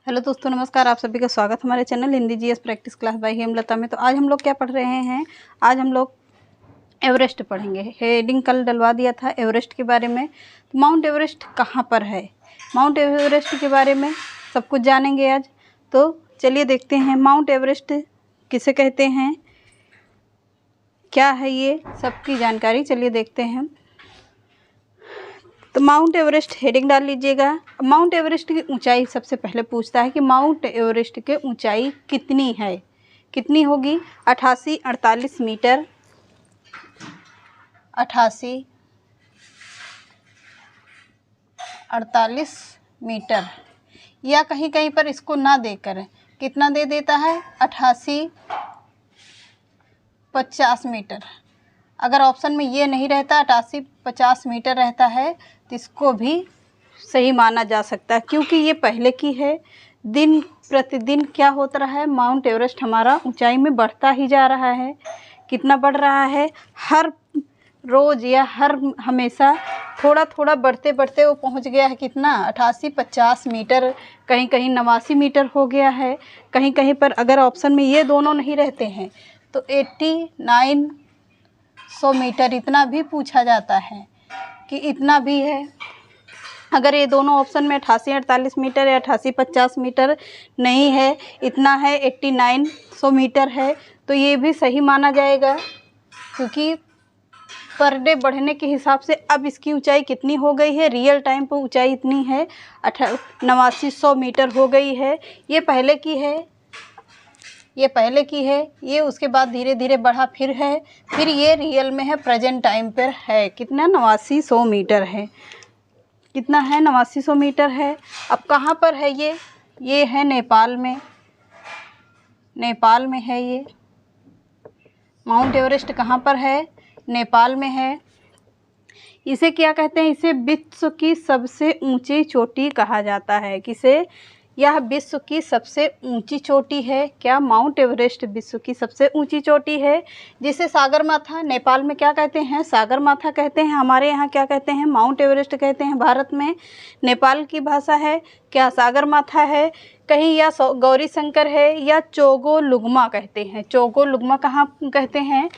Hello दोस्तों, नमस्कार। आप सभी का स्वागत हमारे channel Hindi GS practice class by Hemlata में। तो आज हम लोग क्या पढ़ रहे हैं? आज हम लोग एवरेस्ट पढ़ेंगे। हेडिंग कल डलवा दिया था एवरेस्ट के बारे में। तो माउंट एवरेस्ट कहाँ पर है, माउंट एवरेस्ट के बारे में सब कुछ जानेंगे आज। तो चलिए देखते हैं माउंट एवरेस्ट किसे कहते हैं, क्या है ये सबकी जानकारी। चलिए देखते हैं। तो माउंट एवरेस्ट हेडिंग डाल लीजिएगा। माउंट एवरेस्ट की ऊंचाई सबसे पहले पूछता है कि माउंट एवरेस्ट की ऊंचाई कितनी है, कितनी होगी? 8848 मीटर, 8848 मीटर। या कहीं कहीं पर इसको ना देकर कितना दे देता है, 8850 मीटर। अगर ऑप्शन में ये नहीं रहता, 8850 मीटर रहता है, तो इसको भी सही माना जा सकता है, क्योंकि ये पहले की है। दिन प्रतिदिन क्या होता रहा है, माउंट एवरेस्ट हमारा ऊंचाई में बढ़ता ही जा रहा है। कितना बढ़ रहा है? हर रोज़ या हर हमेशा थोड़ा थोड़ा बढ़ते बढ़ते वो पहुंच गया है कितना, 8850 मीटर। कहीं कहीं 89 मीटर हो गया है। कहीं कहीं पर अगर ऑप्शन में ये दोनों नहीं रहते हैं तो 8900 मीटर इतना भी पूछा जाता है कि इतना भी है। अगर ये दोनों ऑप्शन में 8848 मीटर या 8850 मीटर नहीं है, इतना है 8900 मीटर है, तो ये भी सही माना जाएगा, क्योंकि पर डे बढ़ने के हिसाब से अब इसकी ऊंचाई कितनी हो गई है, रियल टाइम पर ऊंचाई इतनी है 8900 मीटर हो गई है। ये पहले की है, ये पहले की है, ये उसके बाद धीरे धीरे बढ़ा फिर है, फिर ये रियल में है, प्रेजेंट टाइम पर है कितना, 8900 मीटर है। कितना है? 8900 मीटर है। अब कहाँ पर है ये है नेपाल में, नेपाल में है ये। माउंट एवरेस्ट कहाँ पर है? नेपाल में है। इसे क्या कहते हैं? इसे विश्व की सबसे ऊंची चोटी कहा जाता है। किसे? यह विश्व की सबसे ऊंची चोटी है। क्या? माउंट एवरेस्ट विश्व की सबसे ऊंची चोटी है, जिसे सागरमाथा, नेपाल में क्या कहते हैं? सागरमाथा कहते हैं। हमारे यहाँ क्या कहते हैं? माउंट एवरेस्ट कहते हैं भारत में। नेपाल की भाषा है क्या? सागरमाथा है। कहीं या गौरी शंकर है या चोगोलुंग्मा कहते हैं। चोगोलुंग्मा कहाँ कहते हैं?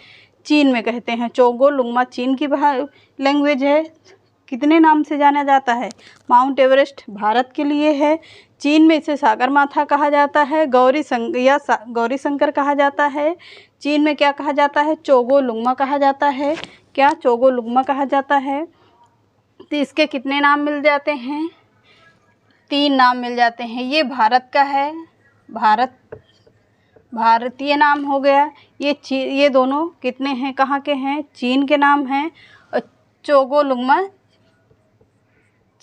चीन में कहते हैं। चोगोलुंग्मा चीन की लैंग्वेज है। कितने नाम से जाना जाता है? माउंट एवरेस्ट भारत के लिए है, चीन में इसे सागरमाथा कहा जाता है, गौरी शंकर कहा जाता है। चीन में क्या कहा जाता है? चोगोलुंग्मा कहा जाता है। क्या? चोगोलुंग्मा कहा जाता है। तो इसके कितने नाम मिल जाते हैं? 3 नाम मिल जाते हैं। ये भारत का है, भारतीय नाम हो गया। ये दोनों कितने हैं, कहाँ के हैं? चीन के नाम हैं। और चोगोलुंग्मा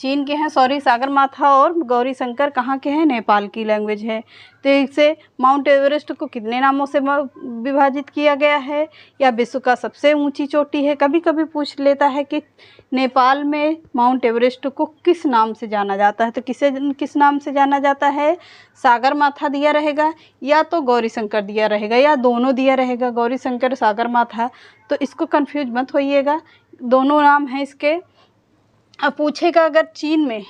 चीन के हैं, सागरमाथा और गौरी शंकर कहाँ के हैं? नेपाल की लैंग्वेज है। तो इसे माउंट एवरेस्ट को कितने नामों से विभाजित किया गया है? या विश्व का सबसे ऊंची चोटी है। कभी कभी पूछ लेता है कि नेपाल में माउंट एवरेस्ट को किस नाम से जाना जाता है, तो किस नाम से जाना जाता है? सागरमाथा दिया रहेगा, या तो गौरी शंकर दिया रहेगा, या दोनों दिया रहेगा, गौरी शंकर सागरमाथा। तो इसको कंफ्यूज मत होइएगा, दोनों नाम हैं इसके। अब पूछेगा अगर चीन में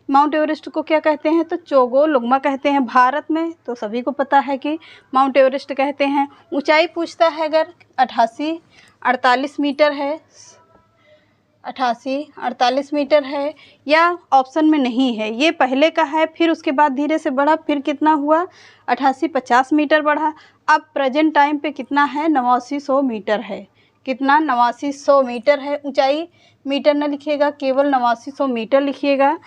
माउंट एवरेस्ट को क्या कहते हैं, तो चोगोलुंग्मा कहते हैं। भारत में तो सभी को पता है कि माउंट एवरेस्ट कहते हैं। ऊंचाई पूछता है अगर 8848 मीटर है, 8848 मीटर है, या ऑप्शन में नहीं है, ये पहले का है, फिर उसके बाद धीरे से बढ़ा, फिर कितना हुआ, 8850 मीटर बढ़ा। अब प्रेजेंट टाइम पे कितना है? 8900 मीटर है। कितना? 8900 मीटर है ऊंचाई। मीटर न लिखिएगा, केवल 8900 मीटर लिखिएगा,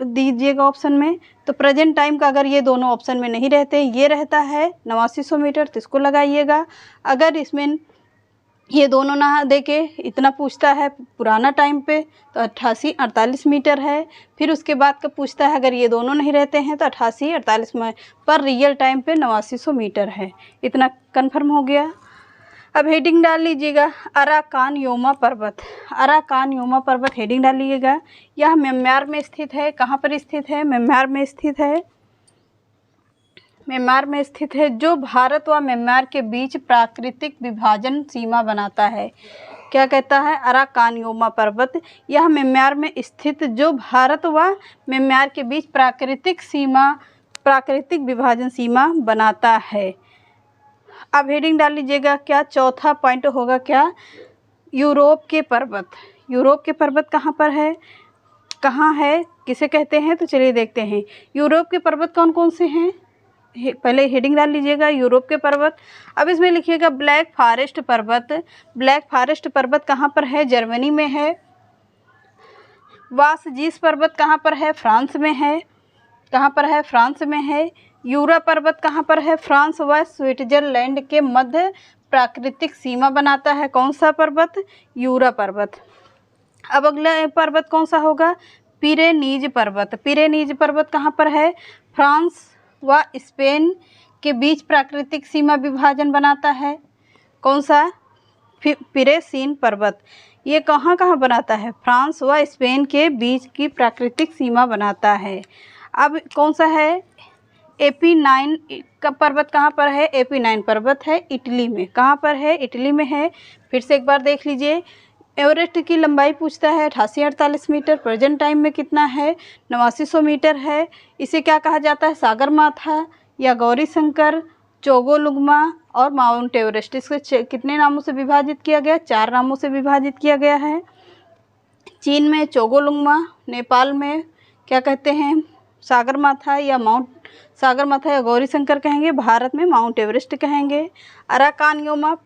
दीजिएगा ऑप्शन में। तो प्रेजेंट टाइम का अगर ये दोनों ऑप्शन में नहीं रहते, ये रहता है 8900 मीटर, तो इसको लगाइएगा। अगर इसमें ये दोनों ना देके इतना पूछता है पुराना टाइम पे, तो 8848 मीटर है। फिर उसके बाद का पूछता है अगर ये दोनों नहीं रहते हैं तो 8848 में, पर रियल टाइम पे 8900 मीटर है। इतना कंफर्म हो गया। अब हेडिंग डाल लीजिएगा, अराकानयोमा पर्वत। अराकानयोमा पर्वत हेडिंग डालिएगा। यह म्यांमार में स्थित है। कहाँ पर स्थित है? म्यांमार में स्थित है। म्यांमार में स्थित है, जो भारत व म्यांमार के बीच प्राकृतिक विभाजन सीमा बनाता है। क्या कहता है, अराकानयोमा पर्वत। यह म्यांमार में स्थित जो भारत व म्यांमार के बीच प्राकृतिक विभाजन सीमा बनाता है। अब हेडिंग डाल लीजिएगा, क्या चौथा पॉइंट होगा, क्या, यूरोप के पर्वत। यूरोप के पर्वत कहाँ पर है, कहाँ है, किसे कहते हैं, तो चलिए देखते हैं। यूरोप के पर्वत कौन कौन से हैं, पहले हेडिंग डाल लीजिएगा यूरोप के पर्वत। अब इसमें लिखिएगा ब्लैक फॉरेस्ट पर्वत। ब्लैक फॉरेस्ट पर्वत कहाँ पर है, जर्मनी में है। वासजीस पर्वत कहाँ पर है, फ्रांस में है। कहाँ पर है, फ्रांस में है। यूरा पर्वत कहाँ पर है, फ्रांस व स्विट्जरलैंड के मध्य प्राकृतिक सीमा बनाता है। कौन सा पर्वत, यूरा पर्वत। अब अगला पर्वत कौन सा होगा, पिरेनीज पर्वत। पिरेनीज पर्वत कहाँ पर है, फ्रांस व स्पेन के बीच प्राकृतिक सीमा विभाजन बनाता है। कौन सा, पिरेसीन पर्वत। ये कहाँ कहाँ बनाता है, फ्रांस व स्पेन के बीच की प्राकृतिक सीमा बनाता है। अब कौन सा है, एपीनाइन का पर्वत कहाँ पर है, एपीनाइन पर्वत है इटली में। कहाँ पर है, इटली में है। फिर से एक बार देख लीजिए। एवरेस्ट की लंबाई पूछता है 8848 मीटर, प्रेजेंट टाइम में कितना है, 8900 मीटर है। इसे क्या कहा जाता है, सागरमाथा या गौरी शंकर, चोगोलुंगमा और माउंट एवरेस्ट। इसको कितने नामों से विभाजित किया गया, 4 नामों से विभाजित किया गया है। चीन में चोगोलुंगमा, नेपाल में क्या कहते हैं, सागरमाथा या गौरी शंकर कहेंगे, भारत में माउंट एवरेस्ट कहेंगे। अराकानयोमा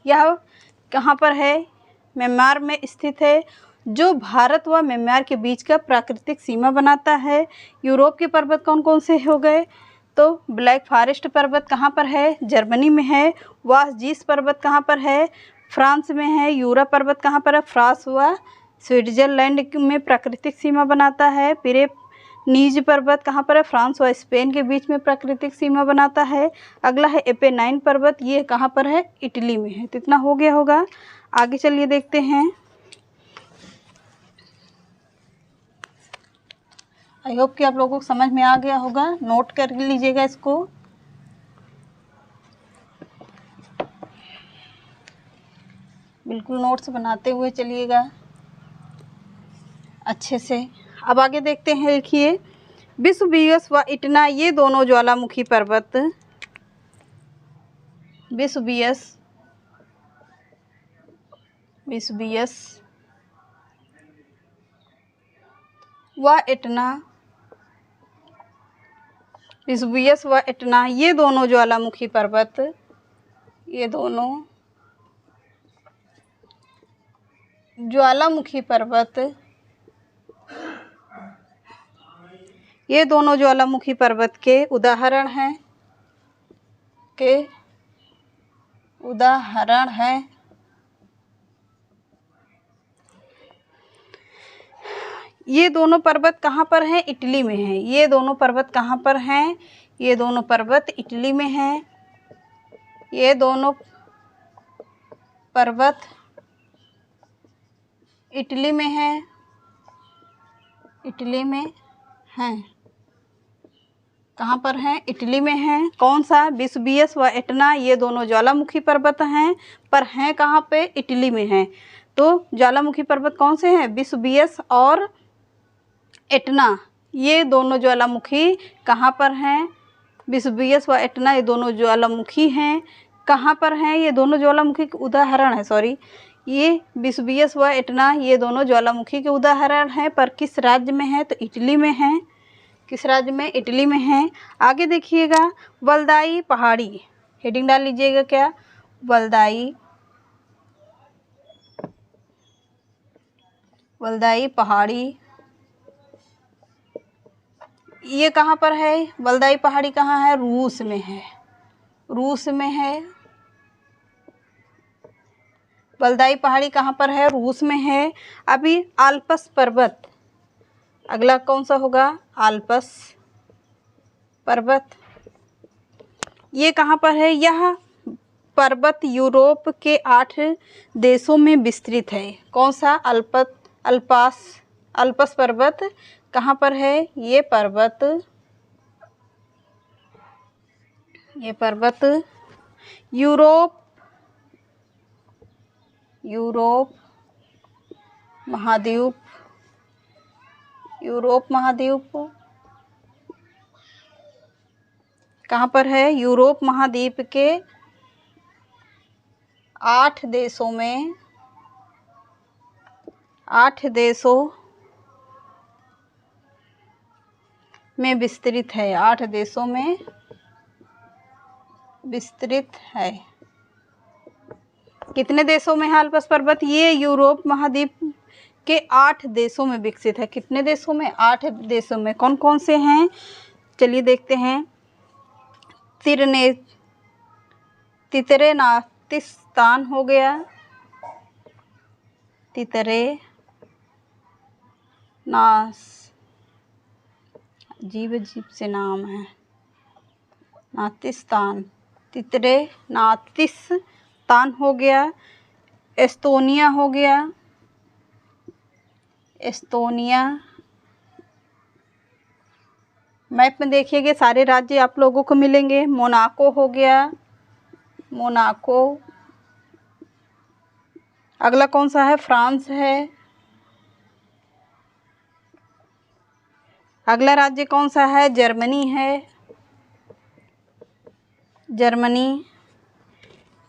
यह कहाँ पर है, म्यांमार में स्थित है, जो भारत व म्यांमार के बीच का प्राकृतिक सीमा बनाता है। यूरोप के पर्वत कौन कौन से हो गए, तो ब्लैक फॉरेस्ट पर्वत कहाँ पर है, जर्मनी में है। वासजीस पर्वत कहाँ पर है, फ्रांस में है। यूरा पर्वत कहाँ पर है, फ्रांस व स्विट्जरलैंड में प्राकृतिक सीमा बनाता है। पिरेनीज पर्वत कहाँ पर है, फ्रांस व स्पेन के बीच में प्राकृतिक सीमा बनाता है। अगला है एपेनाइन पर्वत, ये कहाँ पर है, इटली में है। तो इतना हो गया होगा। आगे चलिए देखते हैं। आई होप कि आप लोगों को समझ में आ गया होगा, नोट कर लीजिएगा इसको। बिल्कुल नोट्स बनाते हुए चलिएगा अच्छे से। अब आगे देखते हैं, लिखिए वेसुवियस व इटना, ये दोनों ज्वालामुखी पर्वत, वेसुवियस व इटना, वेसुवियस व इटना, ये दोनों ज्वालामुखी पर्वत, ये दोनों ज्वालामुखी पर्वत के उदाहरण हैं, ये दोनों पर्वत कहाँ पर हैं, इटली में हैं। ये दोनों पर्वत कहाँ पर हैं, ये दोनों पर्वत इटली में हैं। ये दोनों पर्वत इटली में हैं, कहाँ पर हैं, इटली में हैं। कौन सा, वेसुवियस व इटना, ये दोनों ज्वालामुखी पर्वत हैं, पर हैं कहाँ पे, इटली में हैं। तो ज्वालामुखी पर्वत कौन से हैं, वेसुवियस और इटना, ये दोनों ज्वालामुखी कहाँ पर हैं, वेसुवियस व इटना, ये दोनों ज्वालामुखी हैं। कहाँ पर हैं, ये दोनों ज्वालामुखी के उदाहरण है, सॉरी, ये वेसुवियस व इटना, ये दोनों ज्वालामुखी के उदाहरण हैं, पर किस राज्य में है, तो इटली में है। किस राज्य में, इटली में है। आगे देखिएगा, वल्दाई पहाड़ी, हेडिंग डाल लीजिएगा, क्या, वल्दाई पहाड़ी, ये कहाँ पर है, वल्दाई पहाड़ी कहाँ है, रूस में है। वल्दाई पहाड़ी कहाँ पर है, रूस में है। अभी आल्प्स पर्वत, अगला कौन सा होगा, आल्प्स पर्वत, ये कहाँ पर है, यह पर्वत यूरोप के 8 देशों में विस्तृत है। कौन सा, अल्प्स पर्वत कहाँ पर है, ये पर्वत यूरोप महाद्वीप, यूरोप महाद्वीप कहाँ पर है? यूरोप महाद्वीप के 8 देशों में, 8 देशों में विस्तृत है, 8 देशों में विस्तृत है। कितने देशों में है अल्पस पर्वत? ये यूरोप महाद्वीप के 8 देशों में विकसित है। कितने देशों में? 8 देशों में। कौन कौन से हैं? चलिए देखते हैं। तितरेनातिस्तान हो गया, अजीब से नाम है, नातिस्तान, तितरेनातिस्तान हो गया। एस्तोनिया हो गया, एस्तोनिया। मैप में देखिएगा सारे राज्य आप लोगों को मिलेंगे। मोनाको हो गया, मोनाको। अगला कौन सा है? फ्रांस है। अगला राज्य कौन सा है? जर्मनी है, जर्मनी।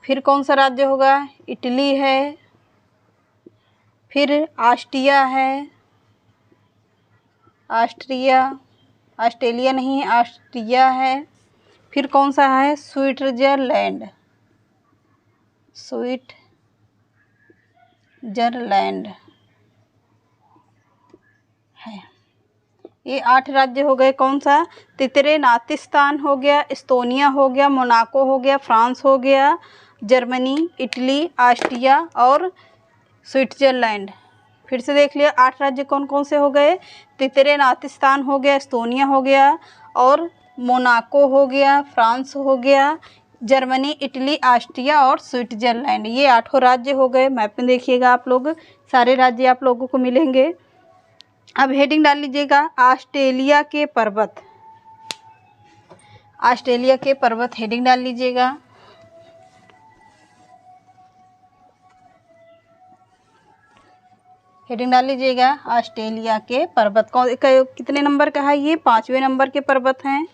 फिर कौन सा राज्य होगा? इटली है। फिर ऑस्ट्रिया है, ऑस्ट्रिया, ऑस्ट्रेलिया नहीं है, ऑस्ट्रिया है। फिर कौन सा है? स्विट्जरलैंड, स्विट्जरलैंड है। ये 8 राज्य हो गए। कौन सा? तितरेनातिस्तान हो गया, एस्तोनिया हो गया, मोनाको हो गया, फ्रांस हो गया, जर्मनी, इटली, ऑस्ट्रिया और स्विट्जरलैंड। फिर से देख लिया 8 राज्य कौन कौन से हो गए? तितरेनातिस्तान हो गया, एस्तोनिया हो गया और मोनाको हो गया, फ्रांस हो गया, जर्मनी, इटली, ऑस्ट्रिया और स्विट्जरलैंड। ये 8 राज्य हो गए। मैप में देखिएगा आप लोग, सारे राज्य आप लोगों को मिलेंगे। अब हेडिंग डाल लीजिएगा, ऑस्ट्रेलिया के पर्वत। ऑस्ट्रेलिया के पर्वत हेडिंग डाल लीजिएगा। हेडिंग डाल लीजिएगा, ऑस्ट्रेलिया के पर्वत। कितने नंबर का है ये? 5वें नंबर के पर्वत हैं,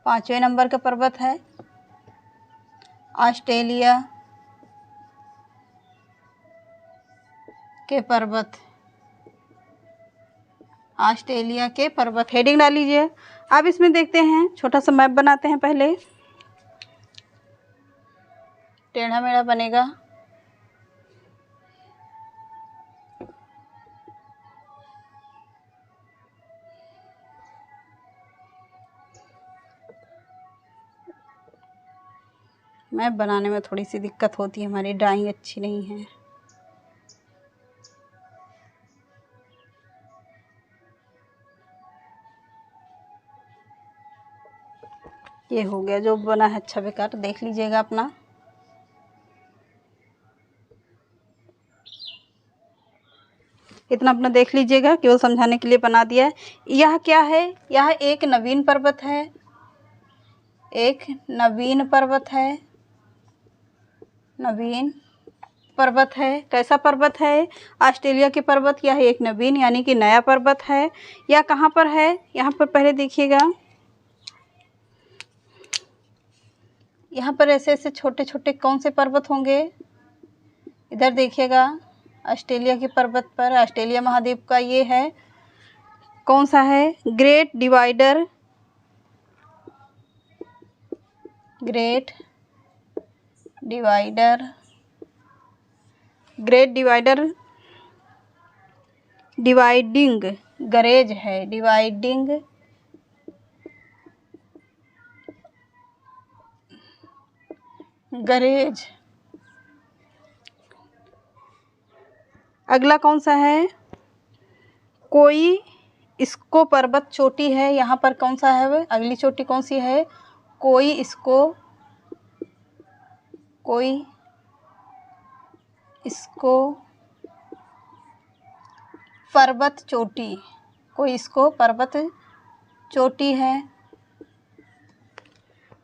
5वें नंबर का पर्वत है ऑस्ट्रेलिया के पर्वत, ऑस्ट्रेलिया के पर्वत। हेडिंग डाल लीजिए। अब इसमें देखते हैं, छोटा सा मैप बनाते हैं। पहले टेढ़ा मेढ़ा बनेगा। मैप बनाने में थोड़ी सी दिक्कत होती है, हमारी ड्राइंग अच्छी नहीं है। ये हो गया जो बना है, अच्छा बेकार देख लीजिएगा अपना। इतना अपना देख लीजिएगा, केवल समझाने के लिए बना दिया है। यह क्या है? यह एक नवीन पर्वत है, एक नवीन पर्वत है, नवीन पर्वत है। कैसा पर्वत है? ऑस्ट्रेलिया के पर्वत। यह एक नवीन यानी कि नया पर्वत है। यह कहाँ पर है? यहाँ पर पहले देखिएगा, यहाँ पर ऐसे ऐसे छोटे छोटे कौन से पर्वत होंगे? इधर देखिएगा, ऑस्ट्रेलिया के पर्वत पर, ऑस्ट्रेलिया महाद्वीप का ये है। कौन सा है? Great divider, great divider, great divider, dividing गरेज है, डिवाइडिंग गरेज। अगला कौन सा है? कोई इसको पर्वत चोटी है। यहाँ पर कौन सा है? अगली चोटी कौन सी है? कोई इसको, कोई इसको पर्वत चोटी, कोई इसको पर्वत चोटी है।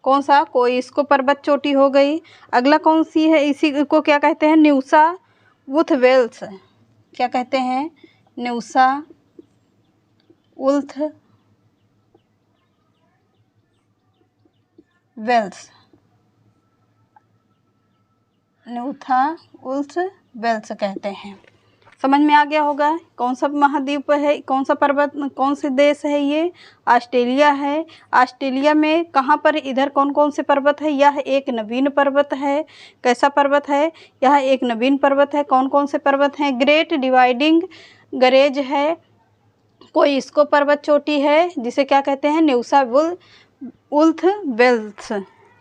कौन सा? कोई इसको पर्वत चोटी हो गई। अगला कौन सी है? इसी को क्या कहते हैं? न्यूसा वुथ वेल्स। क्या कहते हैं? न्यूसा उल्थ वेल्स। न्यूथा उल्थ वेल्स कहते हैं। समझ में आ गया होगा। कौन सा महाद्वीप है? कौन सा पर्वत, कौन से देश है ये? ऑस्ट्रेलिया है। ऑस्ट्रेलिया में कहाँ पर, इधर कौन कौन से पर्वत है? यह एक नवीन पर्वत है। कैसा पर्वत है? यह एक नवीन पर्वत है। कौन कौन से पर्वत हैं? ग्रेट डिवाइडिंग गरेज है। कोई इसको पर्वत चोटी है जिसे क्या कहते हैं? न्यूसा उल्थ वेल्स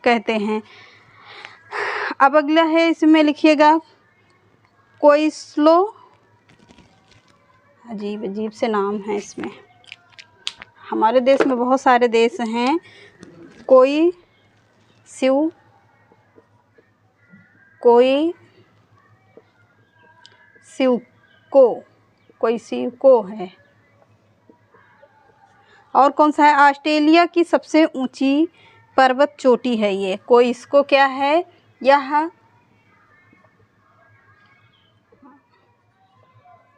कहते हैं। अब अगला है, इसमें लिखिएगा कोई स्लो। अजीब अजीब से नाम है इसमें। हमारे देश में बहुत सारे देश हैं। कोई शिव, कोई शिवको, कोई शिवको है। और कौन सा है? ऑस्ट्रेलिया की सबसे ऊंची पर्वत चोटी है ये। कोई इसको क्या है? यह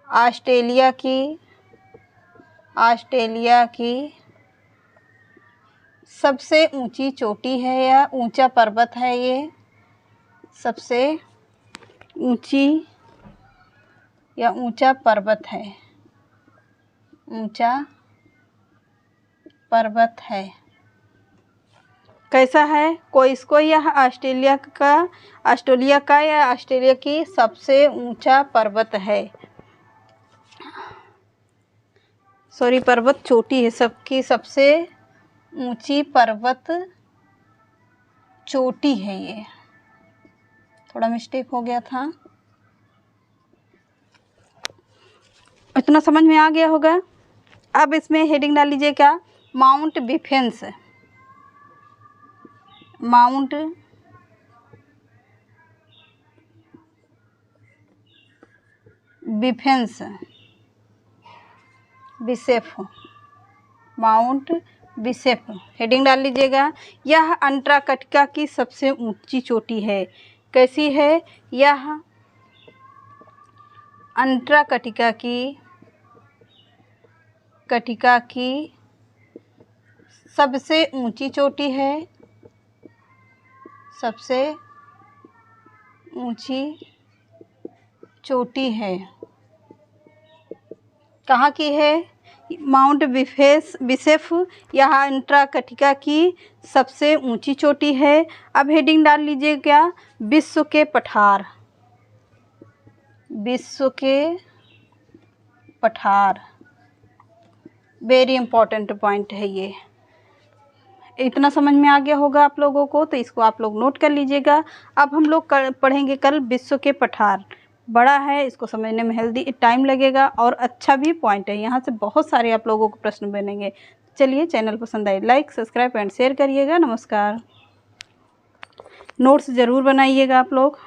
ऑस्ट्रेलिया की सबसे ऊंची चोटी है या ऊंचा पर्वत है ये। सबसे ऊंची या ऊंचा पर्वत है। ऊंचा पर्वत है। कैसा है? कोई इसको, यह ऑस्ट्रेलिया का या ऑस्ट्रेलिया की सबसे ऊंचा पर्वत है। सॉरी, पर्वत चोटी है। सबकी सबसे ऊंची पर्वत चोटी है ये। थोड़ा मिस्टेक हो गया था। इतना समझ में आ गया होगा। अब इसमें हेडिंग डाल लीजिए क्या? माउंट बिफेंस। माउंट बिफेंस, बिशेफ, माउंट बिशेफ हेडिंग डाल लीजिएगा। यह अंटार्कटिका की सबसे ऊंची चोटी है। कैसी है? यह अंटार्कटिका की सबसे ऊंची चोटी है। सबसे ऊंची चोटी है। कहाँ की है? माउंट बिशेफ यह अंटार्कटिका की सबसे ऊंची चोटी है। अब हेडिंग डाल लीजिए क्या? विश्व के पठार। विश्व के पठार वेरी इंपॉर्टेंट पॉइंट है ये। इतना समझ में आ गया होगा आप लोगों को, तो इसको आप लोग नोट कर लीजिएगा। अब हम लोग पढ़ेंगे कल विश्व के पठार। बड़ा है, इसको समझने में हेल्दी टाइम लगेगा और अच्छा भी पॉइंट है। यहाँ से बहुत सारे आप लोगों को प्रश्न बनेंगे। चलिए, चैनल पसंद आए लाइक सब्सक्राइब एंड शेयर करिएगा। नमस्कार। नोट्स ज़रूर बनाइएगा आप लोग।